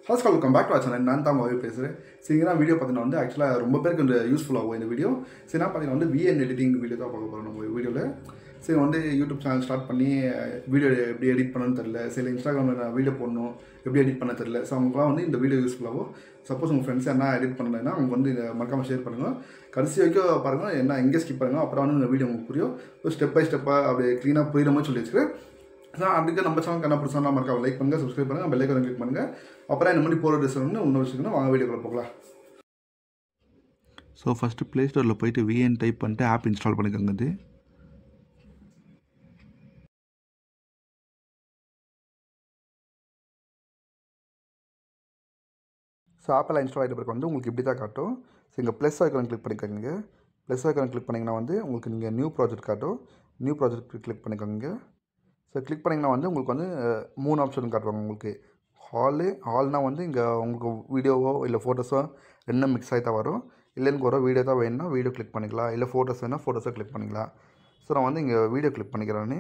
First call welcome back to channel. நான் தான் mobile பேசுகிறேன். சரிங்களா, வீடியோ பார்த்தீங்கன்னா வந்து ஆக்சுவலாக ரொம்ப பேருக்கு இந்த யூஸ்ஃபுல் ஆகும் இந்த வீடியோ. சரி, நான் பார்த்தீங்கன்னா வந்து விஎன் எடிட்டிங் வீடியோ தான் பார்க்க போகிறோம் நம்ம வீடியோவில். சரி, வந்து யூடியூப் சேனல் ஸ்டார்ட் பண்ணி வீடியோ எப்படி எடிட் பண்ணணும்னு தெரில, சரி இன்ஸ்டாகிராமில் நான் வீடியோ போடணும் எப்படி எடிட் பண்ண தெரில. ஸோ அவங்களுக்குலாம் வந்து இந்த வீடியோ யூஸ்ஃபுல் ஆகும். சப்போஸ் உங்கள் ஃப்ரெண்ட்ஸ் என்ன எடிட் பண்ணலைன்னா அவங்க வந்து இதை மறக்காமல் ஷேர் பண்ணுங்கள். கடைசி வரைக்கும் பாருங்கள், என்ன எங்கே ஸ்கிப் பண்ணுங்கள், அப்புறம் வந்து இந்த வீடியோ உங்களுக்கு புரியும். ஸ்டெப் பை ஸ்டெப்பாக அப்படியே க்ளீனாக புரியுற மாதிரி சொல்லி வச்சுக்கிறேன். அதுக்கு நம்ம சேனல் என்ன பிடிச்சா மறக்காம லைக் பண்ணுங்கள், சப்ஸ்கிரைப் பண்ணுங்கள், பெல் ஐகானை கிளிக் பண்ணுங்கள். அப்புறம் இந்த மாதிரி போகிற டிஸ்கவுண்ட் இன்னும் வச்சுக்கணும். வாங்க வீடியோக்குள்ள போகலாம். ஸோ ஃபஸ்ட்டு ப்ளே ஸ்டோரில் போய்ட்டு விஎன் டைப் பண்ணிட்டு ஆப் இன்ஸ்டால் பண்ணிக்கோங்க. அது ஸோ ஆப்பில் இன்ஸ்டால் ஆகிட்ட பிறகு வந்து உங்களுக்கு இப்படி தான் காட்டும். ஸோ இங்கே ப்ளஸ் ஐக்கான் கிளிக் பண்ணிக்கோங்க. ப்ளஸ் ஐக்கான் கிளிக் பண்ணிங்கன்னா வந்து உங்களுக்கு நீங்கள் நியூ ப்ராஜெக்ட் காட்டும். நியூ ப்ராஜெக்ட் கிளிக் பண்ணிக்கோங்க. ஸோ கிளிக் பண்ணிங்கன்னா வந்து உங்களுக்கு வந்து 3 ஆப்ஷன் காட்டுவாங்க. உங்களுக்கு ஹால்னால் வந்து இங்கே உங்களுக்கு வீடியோவோ இல்லை ஃபோட்டோஸோ ரெண்டும் மிக்ஸ் ஆகி தான் வரும். இல்லை எனக்கு ஒரு வீடியோ தான் வேணும்னா வீடியோ கிளிக் பண்ணிக்கலாம், இல்லை ஃபோட்டோஸ் வேணால் ஃபோட்டோஸை கிளிக் பண்ணிக்கலாம். ஸோ நான் வந்து இங்கே வீடியோ கிளிக் பண்ணிக்கிறேன்.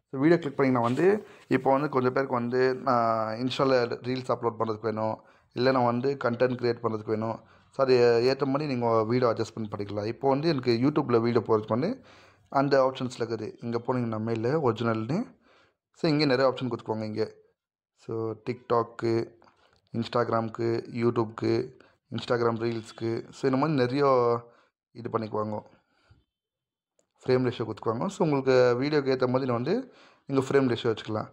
ஸோ வீடியோ கிளிக் பண்ணிங்கன்னா வந்து இப்போ வந்து கொஞ்சம் பேருக்கு வந்து நான் இன்ஸ்டாவில் ரீல்ஸ் அப்லோட் பண்ணுறதுக்கு வேணும், இல்லை நான் வந்து கண்டென்ட் க்ரியேட் பண்ணுறதுக்கு வேணும். ஸோ அது ஏற்ற மாதிரி நீங்கள் வீடியோ அட்ஜஸ்ட்மெண்ட் பண்ணிக்கலாம். இப்போ வந்து எனக்கு யூடியூப்பில் வீடியோ போகிறதுக்கு வந்து அந்த ஆப்ஷன்ஸில் இருக்குது. இங்கே போனீங்கன்னா மெயில் ஒரிஜினல்னு. ஸோ இங்கே நிறைய ஆப்ஷன் கொடுத்துக்குவாங்க இங்கே. ஸோ டிக்டாக்கு, இன்ஸ்டாகிராமுக்கு, யூடியூப்க்கு, இன்ஸ்டாகிராம் ரீல்ஸ்க்கு, ஸோ இந்த மாதிரி நிறைய இது பண்ணிக்குவாங்க. Frame ratio கொடுத்துக்குவாங்க. ஸோ உங்களுக்கு வீடியோக்கு ஏற்ற மாதிரி நான் வந்து நீங்கள் ஃப்ரேம் ரேஷியோ வச்சுக்கலாம்.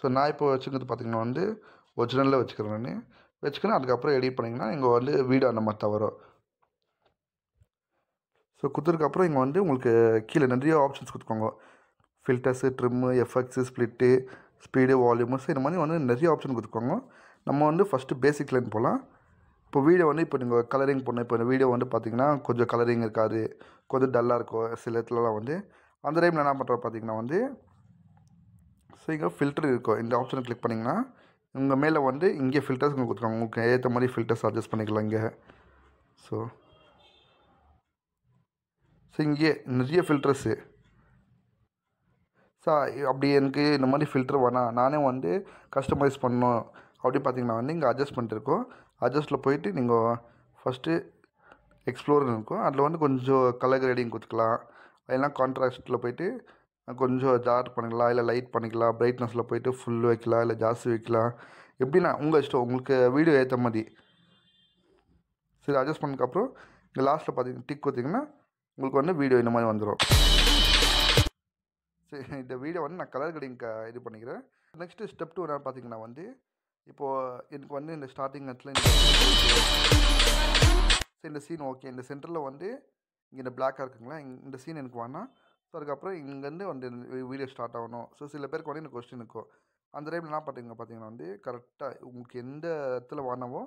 ஸோ நான் இப்போ வச்சுக்கிறது பார்த்திங்கன்னா வந்து ஒரிஜினலில் வச்சுக்கிறேன். நான் வச்சுக்கிறேன். அதுக்கப்புறம் எடிட் பண்ணிங்கன்னா இங்கே வந்து வீடியோ அந்த மாதிரி தான் வரும். ஸோ கொடுத்ததுக்கப்புறம் இங்கே வந்து உங்களுக்கு கீழே நிறைய ஆப்ஷன்ஸ் கொடுத்துக்கோங்க. Filters, trim, effects, split, speed, volume, so இந்த மாதிரி வந்து நிறைய ஆப்ஷன் கொடுத்துக்கோங்க. நம்ம வந்து ஃபஸ்ட்டு பேசிக்லேருந்து போகலாம். இப்போ வீடியோ வந்து இப்போ நீங்கள் கலரிங் பண்ணணும். இப்போ இந்த வீடியோ வந்து பார்த்திங்கன்னா கொஞ்சம் கலரிங் இருக்காது, கொஞ்சம் டல்லாக இருக்கும் சில இடத்துலலாம் வந்து. அந்த டைமில் என்ன பண்ணுறோம் பார்த்திங்கன்னா வந்து ஸோ இங்கே ஃபில்டர் இருக்கும். இந்த ஆப்ஷனை கிளிக் பண்ணிங்கன்னா உங்கள் மேலே வந்து இங்கே ஃபில்டர்ஸ் கொடுத்துருக்காங்க. உங்களுக்கு ஏற்ற மாதிரி ஃபில்டர்ஸ் அட்ஜஸ்ட் பண்ணிக்கலாம் இங்கே. ஸோ இங்கே நிறைய ஃபில்டர்ஸு. ஸோ அப்படி எனக்கு இந்த மாதிரி ஃபில்டர் வேணாம், நானே வந்து கஸ்டமைஸ் பண்ணணும் அப்படி பார்த்திங்கன்னா வந்து இங்கே அட்ஜஸ்ட்மெண்ட் இருக்கும். அட்ஜஸ்ட்டில் போயிட்டு நீங்கள் ஃபஸ்ட்டு எக்ஸ்ப்ளோர்னு இருக்கும். அதில் வந்து கொஞ்சம் கலர் கிரேடிங் கொடுத்துக்கலாம். அதெல்லாம் கான்ட்ராஸ்ட்டில் போயிட்டு கொஞ்சம் டார்க் பண்ணிக்கலாம், இல்லை லைட் பண்ணிக்கலாம். பிரைட்னஸில் போயிட்டு ஃபுல் வைக்கலாம், இல்லை ஜாஸ்தி வைக்கலாம். எப்படின்னா உங்கள் இஷ்டம், உங்களுக்கு வீடியோ ஏற்ற மாதிரி. சரி, அட்ஜஸ்ட் பண்ணதுக்கப்புறம் இங்கே லாஸ்ட்டில் பார்த்தீங்கன்னா டிக் கொடுத்திங்கன்னா உங்களுக்கு வந்து வீடியோ இந்த மாதிரி வந்துடும். சரி, இந்த வீடியோ வந்து நான் கலர் கிரேடிங் இது பண்ணிக்கிறேன். நெக்ஸ்ட்டு ஸ்டெப் 2 என்னென்னு பார்த்தீங்கன்னா வந்து இப்போது எனக்கு வந்து இந்த ஸ்டார்டிங் இடத்துல இந்த சீன் ஓகே, இந்த சென்டரில் வந்து இங்கே இந்த பிளாக்காக இருக்குங்களா, இந்த சீன் எனக்கு வேணாம். ஸோ அதுக்கப்புறம் இங்கேருந்து வந்து வீடியோ ஸ்டார்ட் ஆகணும். ஸோ சில பேருக்கு வந்து இந்த கொஸ்டின் இருக்கும். அந்த டைமில் என்ன பார்த்தீங்கன்னா வந்து கரெக்டாக உங்களுக்கு எந்த இடத்துல வேணாவோ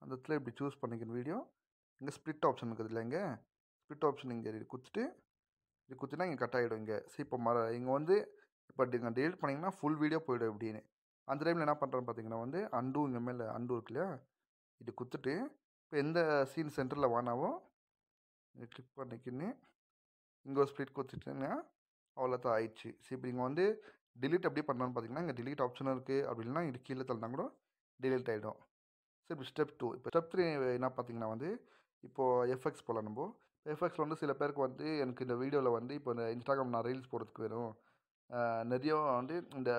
அந்த இடத்துல இப்படி சூஸ் பண்ணிக்கணும் வீடியோ. இங்கே ஸ்ப்ளிட் ஆப்ஷன் இருக்குது இல்லை, இங்கே ஸ்ப்ளிட் ஆப்ஷன் இங்கே இது குத்தினா இங்கே கட் ஆகிடும் இங்கே. ஸோ இப்போ இங்கே வந்து இப்போ நீங்கள் டெலிட் பண்ணிங்கன்னா ஃபுல் வீடியோ போய்டும் எப்படின்னு. அந்த டைமில் என்ன பண்ணுறேன்னு பார்த்தீங்கன்னா வந்து அண்டு, இங்கே மேலே அண்டு இருக்கு இல்லையா, இது குத்துட்டு இப்போ எந்த சீன் சென்டரில் வேணாவோ கிளிக் பண்ணிக்கின்னு இங்கே ஒரு ஸ்ப்ளிட் கொடுத்துட்டுன்னா அவ்வளோதான் ஆயிடுச்சு. ஸோ இப்போ நீங்கள் வந்து டிலீட் எப்படி பண்ணலான்னு பார்த்தீங்கன்னா இங்கே டிலீட் ஆப்ஷனும் இருக்குது. அப்படி இல்லைனா இது கீழே தள்ளினா கூட டிலீட் ஆகிடும். ஸோ இப்போ ஸ்டெப் 2. இப்போ ஸ்டெப் 3 என்ன பார்த்தீங்கன்னா வந்து இப்போது எஃபெக்ட்ஸ் போகலாம். நம்ம எஃபெக்ட்ஸில் வந்து சில பேருக்கு வந்து எனக்கு இந்த வீடியோவில் வந்து இப்போ இந்த இன்ஸ்டாகிராம் நான் ரீல்ஸ் போடுறதுக்கு வேணும், நிறைய வந்து இந்த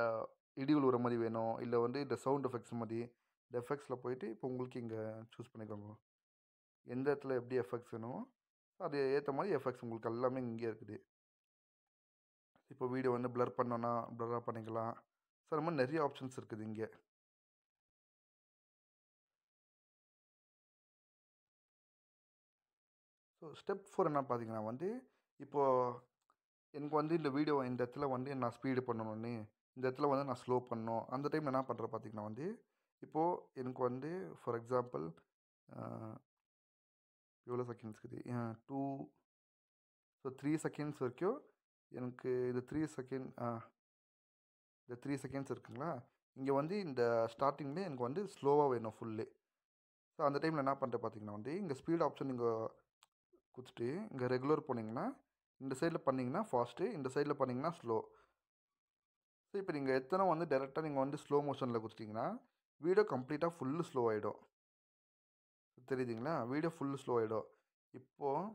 இடி உழுவுற மாதிரி வேணும், இல்லை வந்து இந்த சவுண்ட் எஃபெக்ட்ஸ் மாதிரி. இந்த எஃபெக்ட்ஸில் போயிட்டு இப்போ உங்களுக்கு இங்கே சூஸ் பண்ணிக்கோங்க எந்த இடத்துல எப்படி எஃபெக்ட்ஸ் வேணும். அது ஏற்ற மாதிரி எஃபெக்ட்ஸ் உங்களுக்கு எல்லாமே இங்கே இருக்குது. இப்போ வீடியோ வந்து ப்ளர் பண்ணோன்னா ப்ளராக பண்ணிக்கலாம். ஸோ அது மாதிரி நிறைய ஆப்ஷன்ஸ் இருக்குது இங்கே. ஸோ ஸ்டெப் 4 என்ன பார்த்தீங்கன்னா வந்து இப்போது எனக்கு வந்து இந்த வீடியோ இந்த இடத்துல வந்து நான் ஸ்பீடு பண்ணணுன்னு, இந்த இடத்துல வந்து நான் ஸ்லோ பண்ணணும். அந்த டைம் என்ன பண்ணுறேன் பார்த்தீங்கன்னா வந்து இப்போது எனக்கு வந்து ஃபார் எக்ஸாம்பிள் எவ்வளோ செகண்ட்ஸ் இருக்குது, 2 ஸோ 3 செகண்ட்ஸ் வரைக்கும் எனக்கு இது 3 செகண்ட் இந்த 3 செகண்ட்ஸ் இருக்குங்களா, இங்கே வந்து இந்த ஸ்டார்டிங்லேயே எனக்கு வந்து ஸ்லோவாக வேணும் ஃபுல்லு. ஸோ அந்த டைமில் என்ன பண்ணுறேன் பார்த்தீங்கன்னா வந்து இங்கே ஸ்பீட் ஆப்ஷன் நீங்கள் கொடுத்துட்டு இங்கே ரெகுலர் போனீங்கன்னா இந்த சைடில் பண்ணிங்கன்னா ஃபாஸ்ட்டு, இந்த சைடில் பண்ணிங்கன்னா ஸ்லோ. ஸோ இப்போ நீங்கள் எத்தனை வந்து டேரெக்டாக நீங்கள் வந்து ஸ்லோ மோஷனில் கொடுத்துட்டிங்கன்னா வீடியோ கம்ப்ளீட்டாக ஃபுல்லு ஸ்லோ ஆகிடும். தெரியுதுங்களா? வீடியோ ஃபுல்லு ஸ்லோ ஆகிடும். இப்போது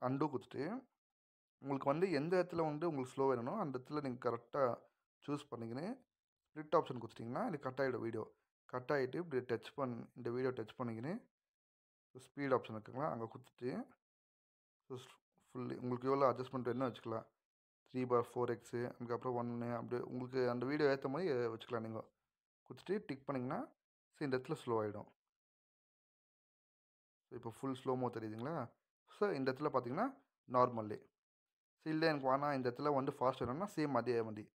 அன்டூ கொடுத்துட்டு உங்களுக்கு வந்து எந்த இடத்துல வந்து உங்களுக்கு ஸ்லோ வேணுமோ அந்த இடத்துல நீங்கள் கரெக்டாக சூஸ் பண்ணிக்கின்னு ஸ்ப்ளிட் ஆப்ஷன் கொடுத்துட்டிங்கன்னா இது கட் ஆகிடும். வீடியோ கட் ஆகிட்டு இப்படி இந்த வீடியோ டச் பண்ணிக்கின்னு ஸ்பீட் ஆப்ஷன் இருக்குங்களா அங்கே கொடுத்துட்டு ஃபுல்லி உங்களுக்கு எவ்வளோ அட்ஜஸ்ட்மெண்ட் வேணும்னு வச்சுக்கலாம். 3/4x அதுக்கப்புறம் 1 அப்படி உங்களுக்கு அந்த வீடியோ ஏற்ற மாதிரி வச்சுக்கலாம். நீங்கள் கொடுத்துட்டு டிக் பண்ணிங்கன்னா இந்த இடத்துல ஸ்லோ ஆகிடும். ஸோ இப்போ ஃபுல் ஸ்லோமோ தெரியுதுங்களா? ஸோ இந்த இடத்துல பார்த்தீங்கன்னா நார்மல்லி. ஸோ இல்லை எனக்கு வேணாம் இந்த இடத்துல வந்து ஃபாஸ்ட் வேணும்னா சேம் அதே மாதிரி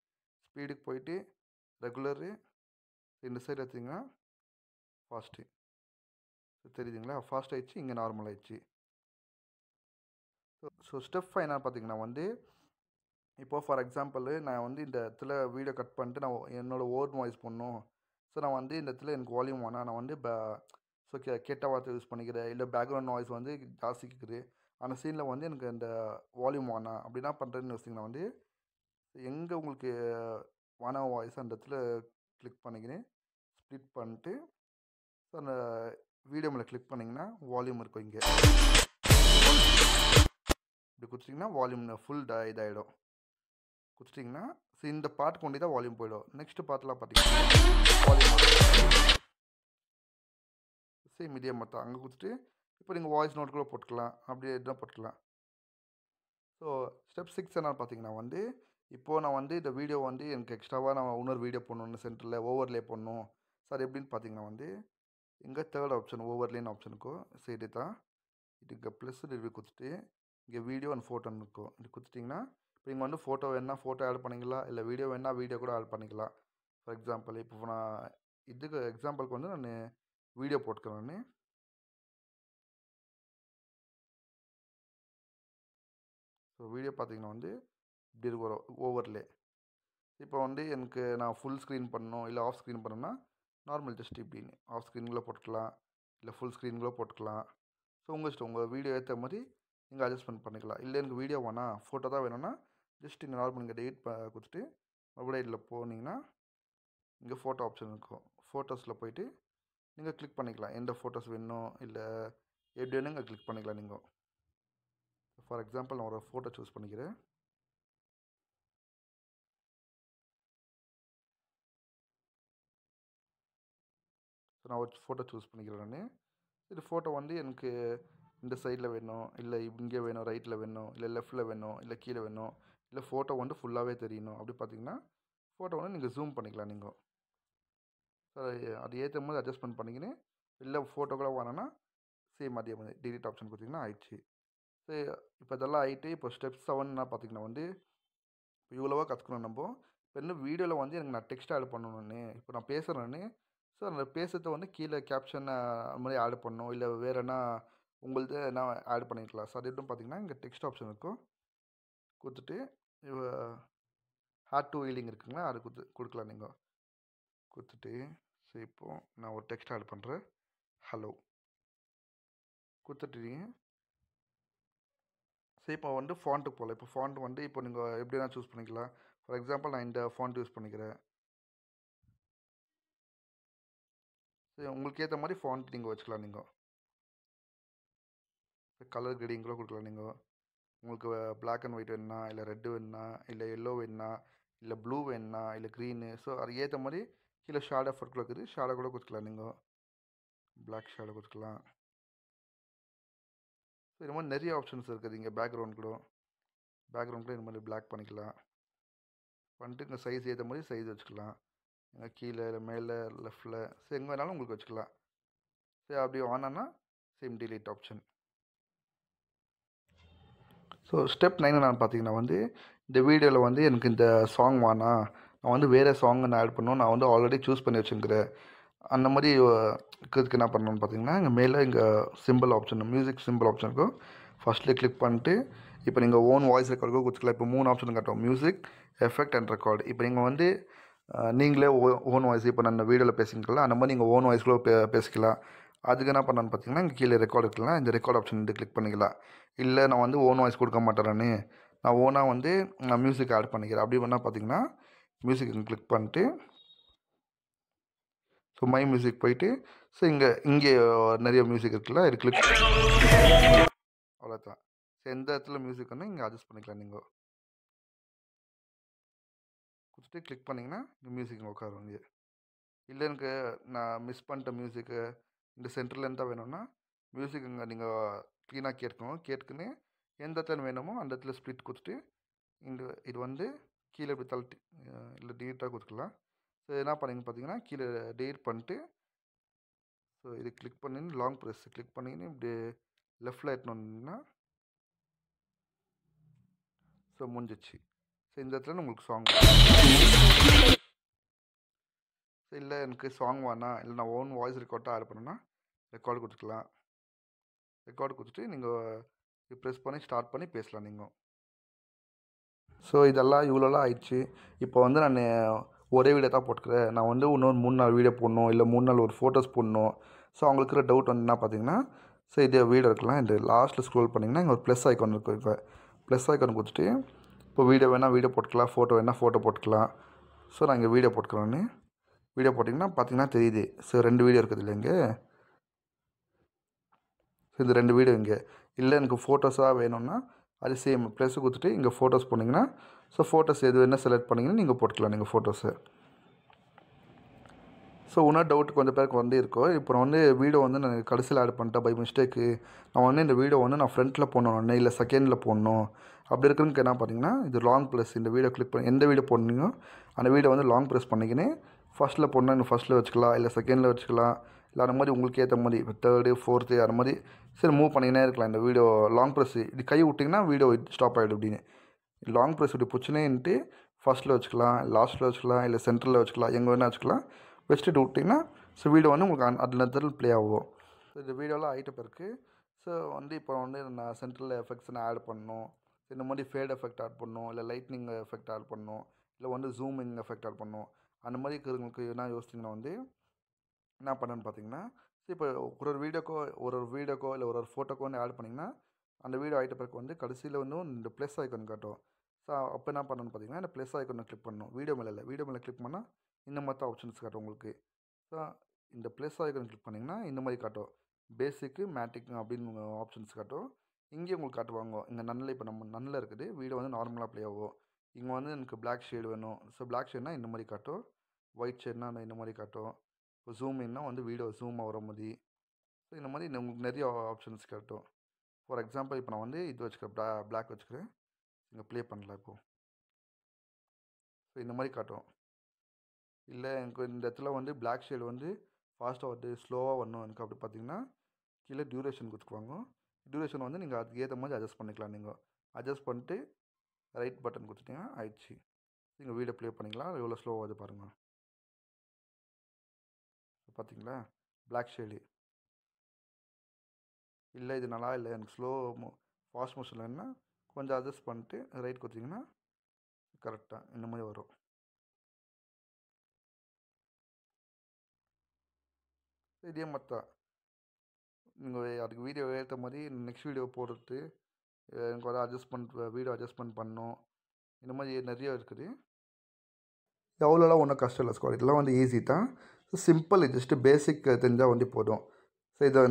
ஸ்பீடுக்கு போயிட்டு ரெகுலரு இந்த சைடு எடுத்திங்கன்னா ஃபாஸ்ட்டு. ஸோ தெரியுதுங்களா? ஃபாஸ்ட் ஆகிடுச்சு, இங்கே நார்மல் ஆகிடுச்சு. ஸோ ஸ்டெப் 5 என்ன பார்த்தீங்கன்னா வந்து இப்போது ஃபார் எக்ஸாம்பிள் நான் வந்து இந்த இடத்துல வீடியோ கட் பண்ணிட்டு நான் என்னோடய ஓன் வாய்ஸ் பண்ணணும். ஸோ நான் வந்து இந்த இடத்துல எனக்கு வால்யூம் வேணாம், நான் வந்து ஸோ கெட்ட வார்த்தை யூஸ் பண்ணிக்கிறேன், இல்லை பேக்ரவுண்ட் நாய்ஸ் வந்து ஜாஸ்தி கேட்குது, அந்த சீனில் வந்து எனக்கு இந்த வால்யூம் வேணாம் அப்படின்னா பண்ணுறேன்னு யோசிச்சிங்கன்னா வந்து எங்கே உங்களுக்கு வானா வாய்ஸ் அந்த இடத்துல கிளிக் பண்ணிக்கின்னு ஸ்ப்ளிட் பண்ணிட்டு ஸோ அந்த வீடியோ மேலே கிளிக் பண்ணிங்கன்னா வால்யூம் இருக்கும். இங்கே இப்படி கொடுத்துட்டிங்கன்னா வால்யூம் ஃபுல் இதாகிடும். கொடுத்துட்டிங்கன்னா ஸோ இந்த பாட்டு கொண்டு தான் வால்யூம் போயிடும். நெக்ஸ்ட் பாட்டெலாம் பார்த்தீங்கன்னா வால்யூம் சேம் மீடியம் மட்டும் அங்கே கொடுத்துட்டு இப்போ நீங்கள் வாய்ஸ் நோட் கூட போட்டுக்கலாம், அப்படியே தான் போட்டுக்கலாம். ஸோ ஸ்டெப் 6 என்ன பார்த்தீங்கன்னா வந்து இப்போது நான் வந்து இந்த வீடியோ வந்து எனக்கு எக்ஸ்ட்ராவாக நான் இன்னொரு வீடியோ பண்ணணும், சென்டரில் ஓவர்லே பண்ணணும். சார் எப்படின்னு பார்த்தீங்கன்னா வந்து இங்கே தேர்ட் ஆப்ஷன் ஓவர்லேன்னு ஆப்ஷன் இருக்கும். சரி தான் இதுக்கு ப்ளஸ் ரிவ்யூ கொடுத்துட்டு இங்கே வீடியோ அண்ட் ஃபோட்டோன்னு இருக்கும். இது கொடுத்துட்டிங்கன்னா இப்போ நீங்கள் வந்து ஃபோட்டோ வேணால் ஃபோட்டோ ஆட் பண்ணிக்கலாம், இல்லை வீடியோ வேணால் வீடியோ கூட ஆட் பண்ணிக்கலாம். ஃபார் எக்ஸாம்பிள் இப்போ நான் இதுக்கு எக்ஸாம்பிளுக்கு வந்து நான் வீடியோ போட்டுக்கிறேன். நான் ஸோ வீடியோ பார்த்தீங்கன்னா வந்து இப்படி இருக்கும் ஓவர்லே. இப்போ வந்து எனக்கு நான் ஃபுல் ஸ்க்ரீன் பண்ணணும், இல்லை ஆஃப் ஸ்க்ரீன் பண்ணணும்னா நார்மல் ஜஸ்ட் இப்படின்னு ஆஃப் ஸ்க்ரீன்குள்ளே போட்டுக்கலாம், இல்லை ஃபுல் ஸ்க்ரீன்குள்ளே போட்டுக்கலாம். ஸோ உங்கள் இஷ்டம், உங்கள் வீடியோ ஏற்ற மாதிரி நீங்கள் அட்ஜஸ்ட்மெண்ட் பண்ணிக்கலாம். இல்லை எனக்கு வீடியோ வேணாம் ஃபோட்டோ தான் வேணும்னா ஜஸ்ட் இங்கே நார்மல் இங்கே டெலிட் கொடுத்துட்டு மறுபடியும் இதில் போனீங்கன்னா இங்கே ஃபோட்டோ ஆப்ஷன் இருக்கும். ஃபோட்டோஸில் போயிட்டு நீங்கள் கிளிக் பண்ணிக்கலாம், எந்த ஃபோட்டோஸ் வேணும் இல்லை எப்படி வேணும் இங்கே கிளிக் பண்ணிக்கலாம். நீங்கள் ஃபார் எக்ஸாம்பிள் நான் ஒரு ஃபோட்டோ சூஸ் பண்ணிக்கிறேன். ஸோ நான் ஒரு ஃபோட்டோ சூஸ் பண்ணிக்கிறேன். நான் இது ஃபோட்டோ வந்து எனக்கு இந்த சைடில் வேணும், இல்லை இங்கே வேணும், ரைட்டில் வேணும், இல்லை லெஃப்ட்டில் வேணும், இல்லை கீழே வேணும், இல்லை ஃபோட்டோ வந்து ஃபுல்லாகவே தெரியணும் அப்படி பார்த்தீங்கன்னா ஃபோட்டோ வந்து நீங்கள் ஜூம் பண்ணிக்கலாம். நீங்கள் ஸோ அது ஏற்ற மாதிரி அட்ஜஸ்ட்மெண்ட் பண்ணிக்கின்னு இல்லை ஃபோட்டோ கூட வேணும்னா சேம் அதே மாதிரி டிலீட் ஆப்ஷன் கொடுத்திங்கன்னா ஆயிடுச்சு. ஸோ இப்போ இதெல்லாம் ஆகிட்டு இப்போ ஸ்டெப் 7 பார்த்தீங்கன்னா வந்து இப்போ இவ்வளோவா கற்றுக்கணும் நம்ம. இப்போ இன்னும் வீடியோவில் வந்து எனக்கு நான் டெக்ஸ்ட் ஆட் பண்ணணுன்னு இப்போ நான் பேசுகிறேன்னு ஸோ அந்த பேசுகிறத வந்து கீழே கேப்ஷன் அது மாதிரி ஆட் பண்ணணும், இல்லை வேறு என்ன உங்களது என்ன ஆட் பண்ணிக்கலாம். ஸோ அது எப்படின்னு பார்த்தீங்கன்னா இங்கே டெக்ஸ்ட் ஆப்ஷன் இருக்கும், கொடுத்துட்டு ஹேட் டு ஹீலிங் இருக்குங்களா அது கொடுக்கலாம். நீங்கள் கொடுத்துட்டு ஸோ இப்போது நான் ஒரு டெக்ஸ்ட் ஆட் பண்ணுறேன், ஹலோ கொடுத்துட்டீங்க. ஸோ இப்போ வந்து ஃபாண்ட்டுக்கு போகலாம். இப்போ ஃபாண்ட் வந்து இப்போ நீங்கள் எப்படி வேணால் சூஸ் பண்ணிக்கலாம். ஃபார் எக்ஸாம்பிள் நான் இந்த ஃபாண்ட் யூஸ் பண்ணிக்கிறேன். ஸோ உங்களுக்கு ஏற்ற மாதிரி ஃபாண்ட் நீங்கள் வச்சுக்கலாம். நீங்கள் கலர் கிரேடிங் கூட கொடுக்கலாம். நீங்கள் உங்களுக்கு பிளாக் அண்ட் ஒயிட் வேணுன்னா, இல்லை ரெட்டு வேணுன்னா, இல்லை எல்லோ வேணுன்னா, இல்லை ப்ளூ வேணுன்னா, இல்லை க்ரீனு. ஸோ அது ஏற்ற மாதிரி கீழே ஷேடோ எஃபெக்ட் கூட இருக்குது, ஷேடோ கூட கொடுத்துக்கலாம். நீங்கள் பிளாக் ஷேடோ கொடுத்துக்கலாம். ஸோ இது மாதிரி நிறைய ஆப்ஷன்ஸ் இருக்குது. இங்கே பேக்ரவுண்ட் கூட இந்த மாதிரி பிளாக் பண்ணிக்கலாம். பண்ணிட்டு இங்கே சைஸ் ஏற்ற மாதிரி சைஸ் வச்சுக்கலாம். இங்கே கீழே இல்லை மேலே லெஃப்டில் ஸோ எங்கே வேணாலும் உங்களுக்கு வச்சுக்கலாம். ஸோ அப்படி ஆனா same delete option. So step 9 நான் பார்த்தீங்கன்னா வந்து இந்த வீடியோவில் வந்து எனக்கு இந்த சாங் வேணாம், நான் வந்து வேறு சாங் நான் ஆட் பண்ணணும், நான் வந்து ஆல்ரெடி சூஸ் பண்ணி வச்சுருக்கிறேன். அந்த மாதிரி இருக்கிறதுக்கு என்ன பண்ணணும்னு பார்த்தீங்கன்னா இங்கே மேலே இங்கே simple option music simple option இருக்கும். ஃபஸ்ட்டில் கிளிக் பண்ணிட்டு இப்போ நீங்கள் ஓன் வாய்ஸ் ரெக்கார்டுக்கும் கொடுத்துக்கலாம். இப்போ 3 ஆப்ஷன் காட்டும், மியூசிக், எஃபெக்ட் அண்ட் ரெக்கார்டு. இப்போ நீங்கள் வந்து நீங்களே ஓன் வாய்ஸ் இப்போ நான் வீடியோவில் பேசிக்கலாம், அந்த மாதிரி நீங்கள் ஓன் வாய்ஸ் கூட பேசிக்கலாம். அதுக்கு என்ன பண்ணணும்னு பார்த்தீங்கன்னா இங்கே கீழே ரெக்கார்டு இருக்கலாம், இந்த ரெக்கார்ட் ஆப்ஷன் வந்து கிளிக் பண்ணிக்கலாம். இல்லை நான் வந்து ஓன் வாய்ஸ் கொடுக்க மாட்டேறேன்னு நான் ஓனாக வந்து நான் மியூசிக் ஆட் பண்ணிக்கிறேன். அப்படி பண்ணால் பார்த்தீங்கன்னா மியூசிக் கிளிக் பண்ணிட்டு ஸோ மை மியூசிக் போயிட்டு ஸோ இங்கே நிறைய மியூசிக் இருக்குல்ல, இது கிளிக் அவ்வளோதான். ஸோ எந்த இடத்துல மியூசிக் வந்து இங்கே அட்ஜஸ்ட் பண்ணிக்கலாம். நீங்கள் கொடுத்துட்டு கிளிக் பண்ணிங்கன்னா இந்த மியூசிக் உட்காரும் இங்கே. இல்லை எனக்கு நான் மிஸ் பண்ணிட்ட மியூசிக்கு இந்த சென்டர்லேருந்து தான் வேணும்னா மியூசிக் இங்கே நீங்கள் க்ளீனாக கேட்குன்னு எந்த இடத்துல வேணுமோ அந்த இடத்துல ஸ்ப்ளிட் கொடுத்துட்டு இது வந்து கீழே இப்படி தள்ளி இல்லை டீட்டாக கொடுத்துக்கலாம். ஸோ என்ன பண்ணிங்க பார்த்தீங்கன்னா கீழே டெலிட் பண்ணிட்டு ஸோ இது கிளிக் பண்ணி லாங் ப்ரெஸ் கிளிக் பண்ணிங்கன்னு இப்படி லெஃப்டில் எடுத்துன்னு வந்தீங்கன்னா ஸோ முடிஞ்சிச்சு. ஸோ இந்த இடத்துல உங்களுக்கு சாங் ஸோ இல்லை எனக்கு சாங் வேணாம், இல்லை நான் ஓன் வாய்ஸ் ரெக்கார்டாக ஆட் பண்ணேன்னா ரெக்கார்டு கொடுத்துக்கலாம். ரெக்கார்டு கொடுத்துட்டு நீங்கள் ப்ரெஸ் பண்ணி ஸ்டார்ட் பண்ணி பேசலாம் நீங்கள். ஸோ இதெல்லாம் இவ்வளோலாம் ஆயிடுச்சு. இப்போ வந்து நான் ஒரே வீடியோ தான் போட்டுக்கிறேன். நான் வந்து இன்னொரு 3-4 வீடியோ போடணும், இல்லை 3-4 ஒரு ஃபோட்டோஸ் போடணும். ஸோ அவங்களுக்கு இருக்கிற டவுட் வந்து என்ன பார்த்தீங்கன்னா ஸோ இதே வீடியோ இருக்கலாம். இந்த லாஸ்ட்டில் ஸ்க்ரோல் பண்ணிங்கன்னா இங்கே ஒரு ப்ளஸ் ஐக்கான் இருக்கும். இப்போ ப்ளஸ் ஐக்கான் கொடுத்துட்டு இப்போ வீடியோ வேணால் வீடியோ போட்டுக்கலாம், ஃபோட்டோ வேணால் ஃபோட்டோ போட்டுக்கலாம். ஸோ நான் இங்கே வீடியோ போட்டுக்கிறேன்னு வீடியோ போட்டிங்கன்னா பார்த்தீங்கன்னா தெரியுது. ஸோ 2 வீடியோ இருக்குது இல்லை இங்கே. ஸோ இந்த 2 வீடியோ இங்கே. இல்லை எனக்கு ஃபோட்டோஸாக வேணும்னா அது சேம் ப்ளஸ் கொடுத்துட்டு இங்கே ஃபோட்டோஸ் போனீங்கன்னா ஸோ ஃபோட்டோஸ் எது வேணால் செலக்ட் பண்ணிங்கன்னா நீங்கள் போட்டுக்கலாம் நீங்கள் ஃபோட்டோஸு. ஸோ இன்னொரு டவுட் கொஞ்சம் பேருக்கு வந்து இருக்கும். இப்போ நான் வந்து வீடியோ வந்து நான் கடைசியில் ஆட் பண்ணிட்டேன் பை மிஸ்டேக்கு. நான் வந்து இந்த வீடியோ வந்து நான் ஃப்ரண்ட்டில் போடணும் இல்லை செகண்டில் போடணும். அப்படி இருக்கிறதுக்கு என்ன பார்த்தீங்கன்னா இது லாங் ப்ரெஸ் இந்த வீடியோ கிளிக் பண்ணி எந்த வீடியோ போடணுமோ அந்த வீடியோ வந்து லாங் ப்ரெஸ் பண்ணிக்கின்னு ஃபஸ்ட்டில் போடணும் ஃபஸ்ட்டில் வச்சுக்கலாம், இல்லை செகண்டில் வச்சுக்கலாம், இல்லை அந்த மாதிரி உங்களுக்கு ஏற்ற மாதிரி இப்போ 3rd 4th அது மாதிரி சரி மூவ் பண்ணிக்கினே இருக்கலாம். இந்த வீடியோ லாங் ப்ரெஸ் இது கை விட்டிங்கன்னா வீடியோ ஸ்டாப் ஆகிடும். இப்படின்னு லாங் ப்ரெஸ் இப்படி பிடிச்சினேன்ட்டு ஃபஸ்ட்டில் வச்சுக்கலாம், லாஸ்ட்டில் வச்சுக்கலாம், இல்லை சென்டரில் வச்சுக்கலாம், எங்கே வேணால் வச்சுக்கலாம். வச்சுட்டு விட்டிங்கன்னா ஸோ வீடியோ வந்து உங்களுக்கு அந்த நேரத்தில் ப்ளே ஆகும். ஸோ இந்த வீடியோலாம் ஆகிட்ட பிறகு ஸோ வந்து இப்போ வந்து நான் சென்டரில் எஃபெக்ட்ஸ் நான் ஆட் பண்ணணும், இந்த மாதிரி ஃபேட் எஃபெக்ட் ஆட் பண்ணணும், இல்லை லைட்னிங் எஃபெக்ட் ஆட் பண்ணணும், இல்லை வந்து ஜூமிங் எஃபெக்ட் ஆட் பண்ணணும். அந்த மாதிரி இருக்கிறவங்களுக்கு என்ன யோசிச்சிங்கன்னா வந்து என்ன பண்ணேன்னு பார்த்தீங்கன்னா இப்போ ஒரு வீடியோக்கோ இல்லை ஒரு ஃபோட்டோக்கோ வந்து ஆட் பண்ணிங்கன்னா அந்த வீடியோ ஆகிட்ட பிறகு வந்து கடைசியில் வந்து இந்த ப்ளஸ் ஐக்கான் காட்டும். ஸோ அப்போ என்ன பண்ணணும்னு பார்த்தீங்கன்னா இந்த ப்ளஸ் ஐக்கானை கிளிக் பண்ணணும். வீடியோ மேலே கிளிக் பண்ணால் இந்த மாதிரி தான் ஆப்ஷன்ஸ் காட்டும் உங்களுக்கு. ஸோ இந்த ப்ளஸ் ஐக்கான் கிளிக் பண்ணிங்கன்னா இந்த மாதிரி காட்டும். பேசிக்கு மேட்டிக் அப்படின்னு ஆப்ஷன்ஸ் காட்டும். இங்கே உங்களுக்கு காட்டுவாங்க இங்கே நன்னில். இப்போ நம்ம நன்னில் இருக்குது வீடியோ வந்து நார்மலாக ப்ளே ஆகும். இங்கே வந்து எனக்கு பிளாக் ஷேடு வேணும். ஸோ பிளாக் ஷேட்னா இந்த மாதிரி காட்டும், ஒயிட் ஷேட்னா இந்த மாதிரி காட்டும். இப்போ ஜூம் இன்னா வந்து வீடியோ ஜூம் ஆகிற மாதிரி. ஸோ இந்த மாதிரி உங்களுக்கு நிறைய ஆப்ஷன்ஸ் காட்டும். ஃபார் எக்ஸாம்பிள் இப்போ நான் வந்து இது வச்சுக்கிறேன், பிளாக் வச்சுக்கிறேன். இங்கே ப்ளே பண்ணலாம் இப்போது. ஸோ இந்த மாதிரி காட்டும். இல்லை எனக்கு இந்த இடத்துல வந்து பிளாக் ஷேடு வந்து ஃபாஸ்ட்டாக வந்து ஸ்லோவாக வரணும் எனக்கு அப்படி பார்த்தீங்கன்னா கீழே டியூரேஷன் கொடுத்துக்குவாங்க. டியூரேஷன் வந்து நீங்கள் அதுக்கு ஏற்ற மாதிரி அட்ஜஸ்ட் பண்ணிக்கலாம். நீங்கள் அட்ஜஸ்ட் பண்ணிட்டு ரைட் பட்டன் கொடுத்துட்டிங்கன்னா ஆயிடுச்சு. நீங்கள் வீடியோ ப்ளே பண்ணிக்கலாம். எவ்வளோ ஸ்லோவாகுது பாருங்கள். பார்த்தீங்களா பிளாக் ஷேடு. இல்லை இது நல்லா இல்லை எனக்கு ஃபாஸ்ட் மோஷன் வேணுன்னா கொஞ்சம் அட்ஜஸ்ட் பண்ணிட்டு ரைட் கொடுத்தீங்கன்னா கரெக்டாக இந்த மாதிரி வரும். இதே மாதிரி தான் நீங்கள் அதுக்கு வீடியோ ஏற்ற மாதிரி நெக்ஸ்ட் வீடியோ போடுறது எனக்கு வந்து வீடியோ அட்ஜஸ்ட்மெண்ட் பண்ணணும். இந்த மாதிரி நிறைய இருக்குது. எவ்வளோலாம் ஒன்றும் கஷ்டம் இல்லை ஸ்குவாட். இதெல்லாம் வந்து ஈஸி தான். ஸோ சிம்பிள், இது ஜஸ்ட்டு பேசிக் தெரிஞ்சால் வந்து போதும். ஸோ இதை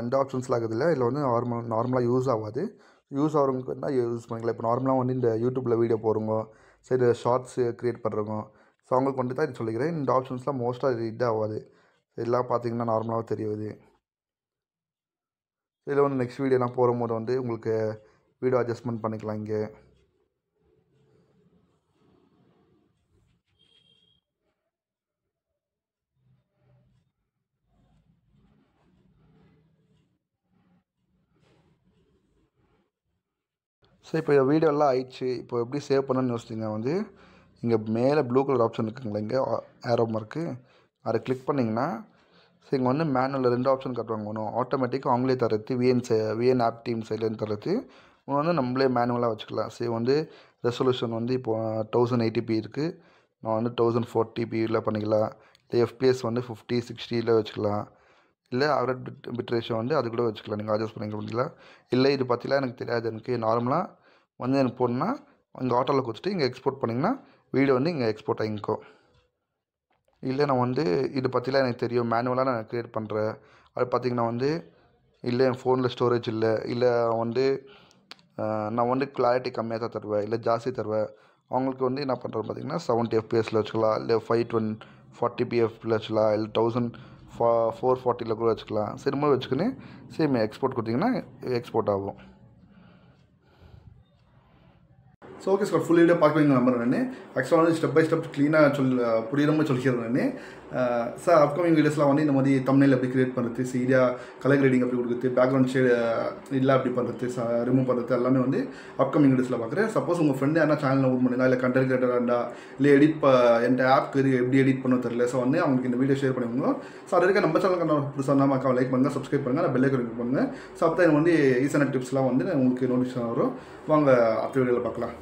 இந்த ஆப்ஷன்ஸ்லாம் இருக்குது இல்லை, இதில் வந்து நார்மலாக யூஸ் ஆகாது. யூஸ் ஆகிறவங்களுக்கு தான் யூஸ் பண்ணிக்கலாம். இப்போ நார்மலாக வந்து இந்த யூடியூப்பில் வீடியோ போடுறவங்க, சரி ஷார்ட்ஸு க்ரியேட் பண்ணுறவங்க, ஸோ அவங்களுக்கு வந்து தான் இது சொல்லிக்கிறேன். இந்த ஆப்ஷன்ஸ்லாம் மோஸ்ட்டாக இது ஆகாது. இதெல்லாம் பார்த்தீங்கன்னா நார்மலாக தெரியுது. இதில் வந்து நெக்ஸ்ட் வீடியோ நான் போகும்போது வந்து உங்களுக்கு வீடியோ அட்ஜஸ்ட்மெண்ட் பண்ணிக்கலாம் இங்கே. ஸோ இப்போ வீடியோலாம் ஆயிடுச்சு. இப்போ எப்படி சேவ் பண்ணணும்னு யோசிச்சிங்க வந்து இங்கே மேலே ப்ளூ கலர் ஆப்ஷன் இருக்குங்களா, இங்கே ஏரோ மார்க்கு, அதை கிளிக் பண்ணிங்கன்னா ஸோ இங்கே வந்து மேனுவலில் 2 ஆப்ஷன் காட்டுவாங்க. ஒன்று ஆட்டோமேட்டிக்காக அவங்களே தரது, விஎன் ஆப் டீம் சைட்லேருந்து தரது. ஒன்று வந்து நம்மளே மேனுவலாக வச்சுக்கலாம். ஸோ வந்து ரெசல்யூஷன் வந்து இப்போது 1080p இருக்குது. நான் வந்து 1040pயில் பண்ணிக்கலாம். இல்லை எஃபிஎஸ் வந்து 50 60ல் வச்சுக்கலாம். இல்லை ஆவரேஜ் பிட் ரேஷியோ வந்து அது கூட வச்சுக்கலாம். நீங்கள் அட்ஜஸ்ட் பண்ணிக்கலாம். இல்லை இது பற்றிலாம் எனக்கு தெரியாது, எனக்கு நார்மலாக வந்து எனக்கு போடணுன்னா இங்கே ஆட்டோவில் கொடுத்துட்டு இங்கே எக்ஸ்போர்ட் பண்ணிங்கன்னா வீடியோ வந்து இங்கே எக்ஸ்போர்ட் ஆகிக்கும். இல்லை நான் வந்து இது பற்றிலாம் எனக்கு தெரியும், மேனுவலாக நான் க்ரியேட் பண்ணுறேன், அது பார்த்திங்கன்னா வந்து இல்லை என் ஃபோனில் ஸ்டோரேஜ் இல்லை வந்து நான் வந்து கிளாரிட்டி கம்மியாக தான் தருவேன், இல்லை ஜாஸ்தி தருவேன், அவங்களுக்கு வந்து என்ன பண்ணுறது பார்த்திங்கன்னா 70 FPS வச்சுக்கலாம், இல்லை 540 PFல வச்சுக்கலாம், இல்லை 1440 கூட வச்சுக்கலாம். சரி மாதிரி வச்சுக்கின்னு சேம் எக்ஸ்போர்ட் கொடுத்திங்கன்னா எக்ஸ்போர்ட் ஆகும். So okay sir, full video பார்க்குறீங்க நம்புறேன். நான் ஆக்சுவலாக வந்து ஸ்டெப் பை ஸ்டெப் க்ளீனாக புரியுற மாதிரி சொல்லிக்கிறேன். நான் சார் அப்கமிங் வீடியோஸ்லாம் வந்து இந்த மாதிரி தம்ப்நெயில் எப்படி கிரியேட் பண்ணுறது, சீரியாக கலர் கிரேடிங் எப்படி கொடுக்குறது, பேக்ரவுண்ட் ஷேடு இல்லை அப்படி பண்ணுறது, ரிமூவ் பண்ணுறது எல்லாமே வந்து அப்கமிங் வீடியோஸில் பார்க்குறேன். சப்போஸ் உங்கள் ஃப்ரெண்டு யாரா சேனலில் ஓன் பண்ணுங்க, இல்லை கண்டென்ட் கிரியேட்டராக இருந்தால், இல்லை என்கிட்ட ஆப்க்கு எப்படி எடிட் பண்ண தெரியல, ஸோ வந்து அவங்களுக்கு இந்த வீடியோ ஷேர் பண்ணிக்கோங்க. ஸோ அது இருக்க நம்ம சேனலுக்கு புதுசாக இருந்தால் மக்கள் லைக் பண்ணுங்கள், சப்ஸ்கிரைப் பண்ணுங்கள், நான் பெல் ஐக்கான் கிளிக் பண்ணுங்கள். ஸோ அப்போ தான் வந்து ஈஸியான டிப்ஸ்லாம் வந்து உங்களுக்கு நோட்டிஃபிகேஷன் வரும். வாங்க அடுத்த வீடியோவில் பார்க்கலாம்.